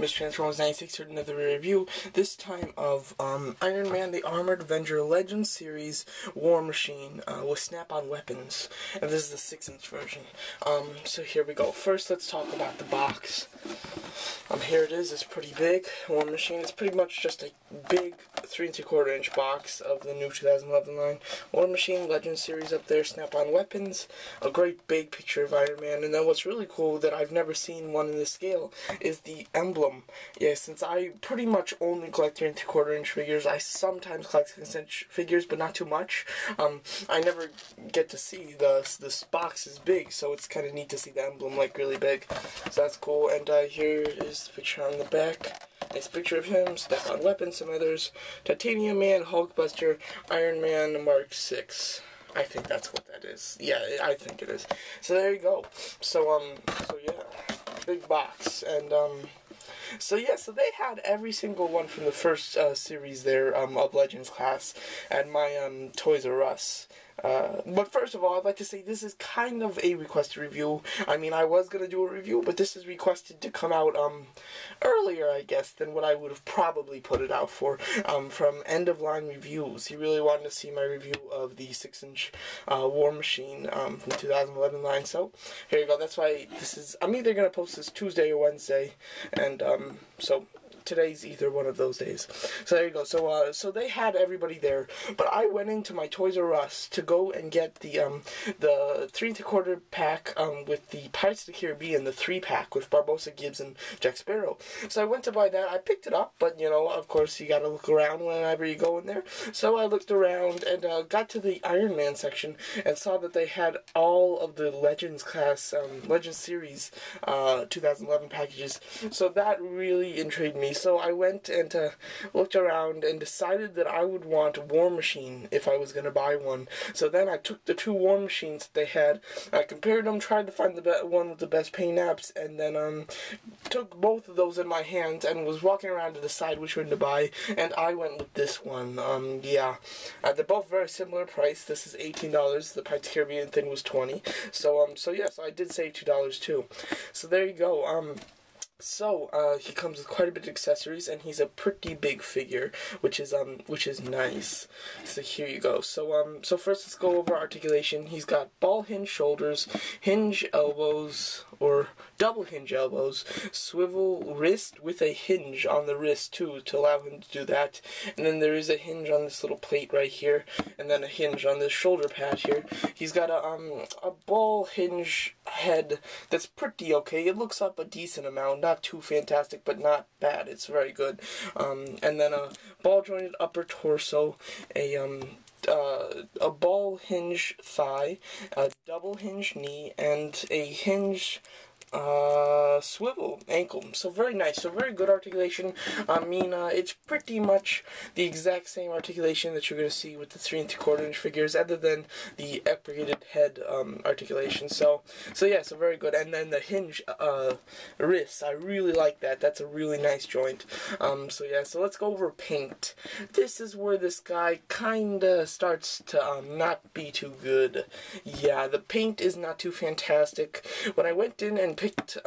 Mr. Transformers 96 here with another review, this time of Iron Man the Armored Avenger Legends Series War Machine with snap-on weapons. And this is the 6-inch version. So here we go. First, let's talk about the box. Here it is. It's pretty big. War Machine. It's pretty much just a big 3 3/4 inch box of the new 2011 line. War Machine Legends Series up there, snap-on weapons, a great big picture of Iron Man, and then what's really cool that I've never seen one in this scale is the emblem. Yeah, since I pretty much only collect 3 3/4 inch figures, I sometimes collect 6-inch figures, but not too much. I never get to see this box is big, so it's kind of neat to see the emblem like really big. So that's cool. And here is the picture on the back. Nice picture of him, snap-on weapons, some others, Titanium Man, Hulkbuster, Iron Man Mark 6. I think that's what that is. Yeah, I think it is. So there you go. So yeah, big box. And so they had every single one from the first series there of Legends class at my Toys R Us. But first of all, I'd like to say this is kind of a requested review. I mean, I was going to do a review, but this is requested to come out earlier, I guess, than what I would have probably put it out for, from EndOfLineReviews. He really wanted to see my review of the 6-inch War Machine from 2011 line. So here you go. That's why this is, I'm either going to post this Tuesday or Wednesday, and so today's either one of those days. So there you go. So they had everybody there, but I went into my Toys R Us to go and get the 3 3/4 pack with the Pirates of the Caribbean, the 3-pack with Barbossa, Gibbs, and Jack Sparrow. So I went to buy that. I picked it up, but you know, of course, you gotta look around whenever you go in there. So I looked around and got to the Iron Man section and saw that they had all of the Legends class, Legends series 2011 packages. So that really intrigued me. So I went and looked around and decided that I would want a War Machine if I was going to buy one. So then I took the two War Machines that they had, I compared them, tried to find the one with the best paint apps, and then took both of those in my hands and was walking around to decide which one to buy, and I went with this one. Yeah, they're both very similar price. This is $18. The Pirates of the Caribbean thing was $20. So yeah, so I did save $2 too. So there you go. So, he comes with quite a bit of accessories, and he's a pretty big figure, which is nice. So here you go. So first let's go over articulation. He's got ball hinge shoulders, hinge elbows, or double hinge elbows, swivel wrist with a hinge on the wrist too, to allow him to do that. And then there is a hinge on this little plate right here, and then a hinge on this shoulder pad here. He's got a ball hinge head that's pretty okay. It looks up a decent amount, not too fantastic, but not bad. It's very good. And then a ball jointed upper torso, a ball hinge thigh, a double hinge knee, and a hinge swivel ankle. So very nice. So very good articulation. I mean, it's pretty much the exact same articulation that you're going to see with the 3 3/4 inch figures, other than the upgraded head articulation. So yeah, so very good. And then the hinge wrist, I really like that. That's a really nice joint. So yeah, so let's go over paint. This is where this guy kinda starts to not be too good. Yeah, the paint is not too fantastic. When I went in and picked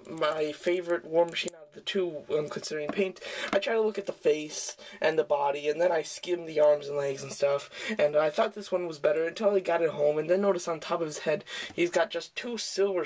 my favorite War Machine out of the two, considering paint, I tried to look at the face and the body, and then I skimmed the arms and legs and stuff, and I thought this one was better until I got it home, and then noticed on top of his head he's got just two silver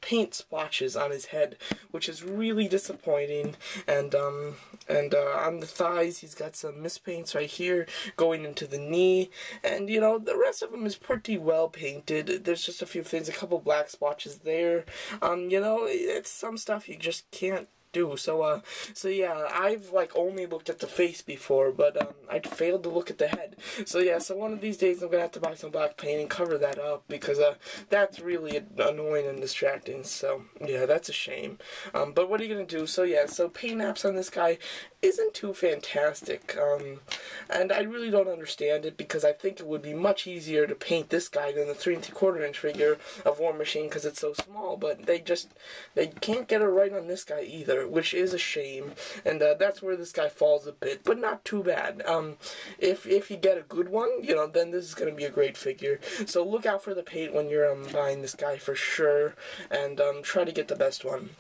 paint splotches on his head, which is really disappointing. And on the thighs he's got some mispaints right here going into the knee, and you know, the rest of him is pretty well painted. There's just a few things, a couple black splotches there. You know, it's some stuff you just can't do. So yeah, I've only looked at the face before, but I failed to look at the head. So yeah, so one of these days I'm gonna have to buy some black paint and cover that up, because that's really annoying and distracting. So yeah, that's a shame. But what are you gonna do? So yeah, so paint apps on this guy isn't too fantastic, and I really don't understand it, because I think it would be much easier to paint this guy than the 3 3/4 inch figure of War Machine, because it's so small. But they can't get it right on this guy either, which is a shame, and that's where this guy falls a bit, but not too bad. If you get a good one, you know, then this is going to be a great figure. So look out for the paint when you're buying this guy for sure, and try to get the best one.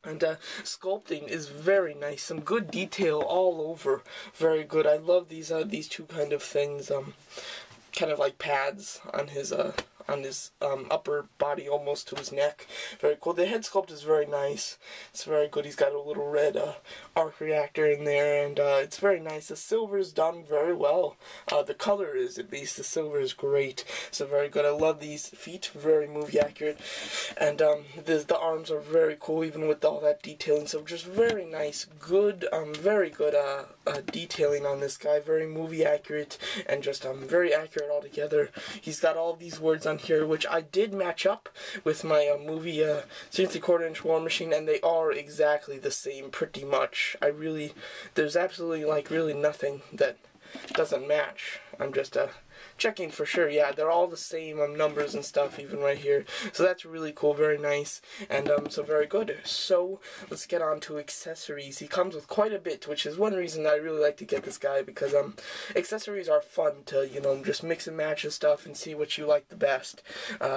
And sculpting is very nice. Some good detail all over. Very good. I love these two kind of things. Kind of like pads on his upper body, almost to his neck. Very cool. The head sculpt is very nice. It's very good. He's got a little red arc reactor in there, and it's very nice. The silver is done very well. The color is, at least, the silver is great. So very good. I love these feet. Very movie accurate. And the arms are very cool, even with all that detailing. So just very nice. Good, very good detailing on this guy. Very movie accurate, and just very accurate altogether. He's got all these words on here, which I did match up with my movie 3¾ War Machine, and they are exactly the same, pretty much. There's absolutely, like, really nothing that doesn't match. I'm just checking for sure. Yeah, they're all the same numbers and stuff, even right here. So that's really cool, very nice, and so very good. So let's get on to accessories. He comes with quite a bit, which is one reason I really like to get this guy, because accessories are fun to, you know, just mix and match and stuff and see what you like the best.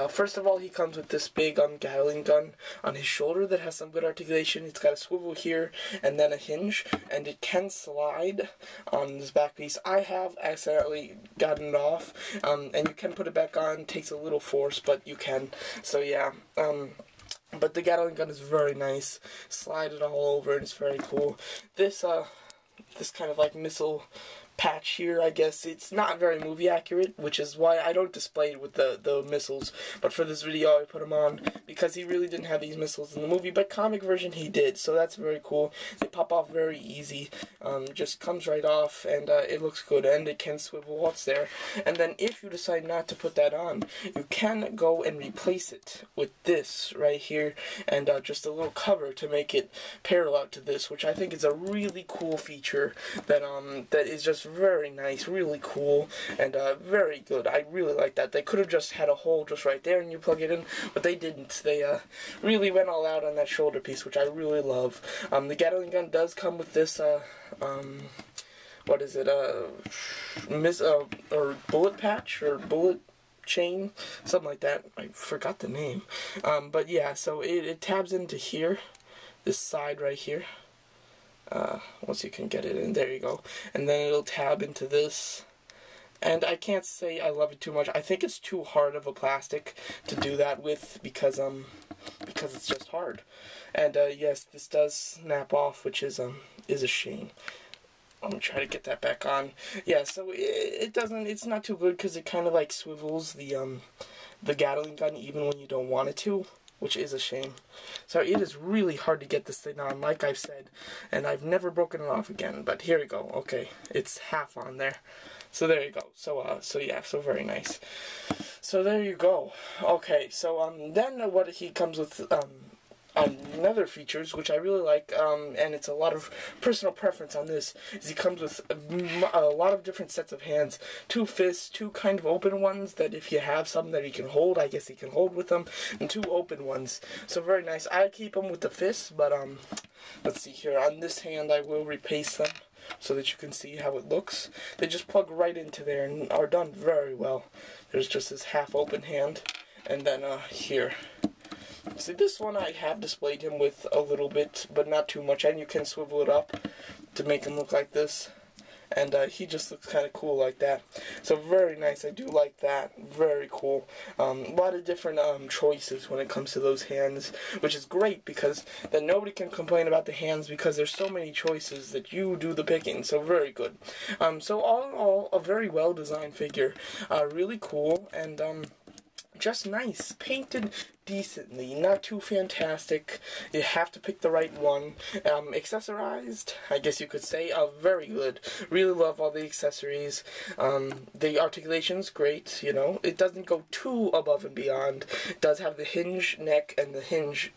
First of all, he comes with this big Gatling gun on his shoulder that has some good articulation. It's got a swivel here and then a hinge, and it can slide on this back piece. I have accidentally gotten it off, and you can put it back on. It takes a little force, but you can. So yeah, but the Gatling gun is very nice. Slide it all over, and it's very cool. This kind of like missile patch here, I guess, it's not very movie accurate, which is why I don't display it with the missiles, but for this video I put him on because he really didn't have these missiles in the movie, but comic version he did, so that's very cool. They pop off very easy, just comes right off, and it looks good, and it can swivel while it's there. And then if you decide not to put that on, you can go and replace it with this right here, and just a little cover to make it parallel to this, which I think is a really cool feature that that is just very nice, really cool, and very good. I really like that. They could have just had a hole just right there and you plug it in, but they didn't. They really went all out on that shoulder piece, which I really love. The Gatling gun does come with this what is it, or bullet patch, or bullet chain, something like that. I forgot the name. But yeah, so it tabs into here, this side right here. Once you can get it in, there you go, and then it'll tab into this, and I can't say I love it too much. I think it's too hard of a plastic to do that with, because it's just hard, and yes, this does snap off, which is a shame. I'm gonna try to get that back on. Yeah, so it's not too good, because it kind of like swivels the Gatling gun even when you don't want it to, which is a shame. So it is really hard to get this thing on, like I've said, and I've never broken it off again, but here we go. Okay, it's half on there. So there you go. So yeah, so very nice. So there you go. Okay, so then what he comes with another features, which I really like, and it's a lot of personal preference on this, is he comes with a lot of different sets of hands. 2 fists, 2 kind of open ones that if you have some that he can hold, I guess he can hold with them, and 2 open ones. So very nice. I keep them with the fists, but let's see here. On this hand, I will repaste them so that you can see how it looks. They just plug right into there and are done very well. There's just this half open hand, and then here. See, this one I have displayed him with a little bit, but not too much, and you can swivel it up to make him look like this, and he just looks kind of cool like that. So very nice. I do like that. Very cool. A lot of different choices when it comes to those hands, which is great, because then nobody can complain about the hands, because there's so many choices that you do the picking. So very good. So all in all, a very well designed figure. Really cool, and just nice. Painted decently, not too fantastic. You have to pick the right one. Accessorized, I guess you could say, very good. Really love all the accessories. The articulation's great, you know. It doesn't go too above and beyond. It does have the hinge neck and the hinge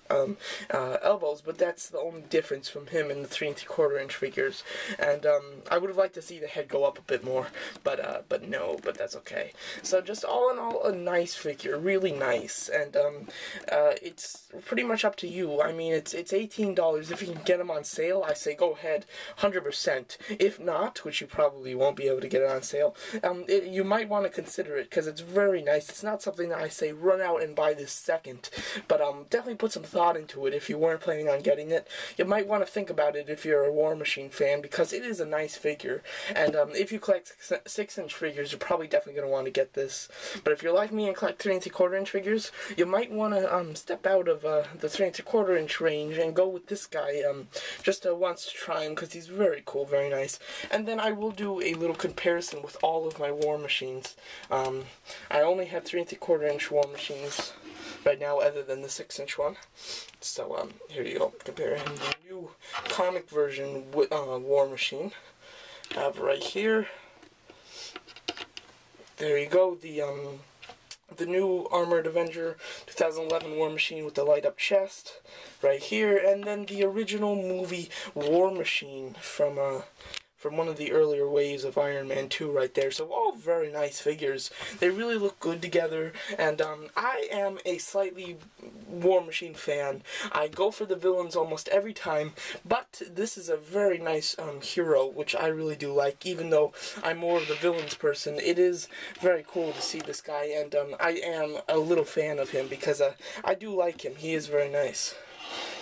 elbows, but that's the only difference from him and the 3¼ inch figures. And I would have liked to see the head go up a bit more, but no, but that's okay. So just all in all, a nice figure, really nice. And it's pretty much up to you. I mean, it's $18. If you can get them on sale, I say go ahead, 100%. If not, which you probably won't be able to get it on sale, you might want to consider it, because it's very nice. It's not something that I say run out and buy this second, but definitely put some thought into it if you weren't planning on getting it. You might want to think about it if you're a War Machine fan, because it is a nice figure, and if you collect 6-inch figures, you're probably definitely going to want to get this. But if you're like me and collect 3 3/4-inch figures, you might want to step out of the 3 3/4-inch range and go with this guy just once to try him, because he's very cool, very nice. And then I will do a little comparison with all of my War Machines. I only have 3 3/4-inch War Machines right now, other than the 6-inch one. So here you go, comparing the new comic version with War Machine. I have right here. There you go, the new Armored Avenger 2011 War Machine with the light-up chest, right here, and then the original movie War Machine from one of the earlier waves of Iron Man 2 right there. So all very nice figures. They really look good together, and I am a slightly War Machine fan. I go for the villains almost every time, but this is a very nice hero, which I really do like, even though I'm more of the villains person. It is very cool to see this guy, and I am a little fan of him, because I do like him. He is very nice.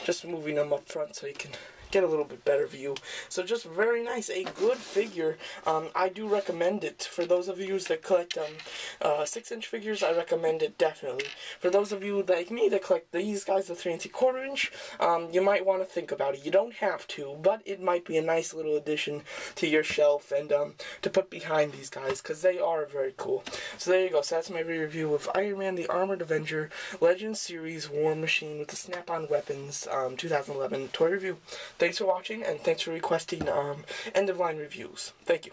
Just moving him up front so you can get a little bit better view. So just very nice, a good figure. I do recommend it. For those of you that collect 6-inch figures, I recommend it definitely. For those of you like me that collect these guys, the 3 3/4-inch, you might want to think about it. You don't have to, but it might be a nice little addition to your shelf and to put behind these guys, because they are very cool. So there you go. So that's my review of Iron Man the Armored Avenger Legends Series War Machine with the snap-on weapons 2011 toy review. Thanks for watching, and thanks for requesting end-of-line reviews. Thank you.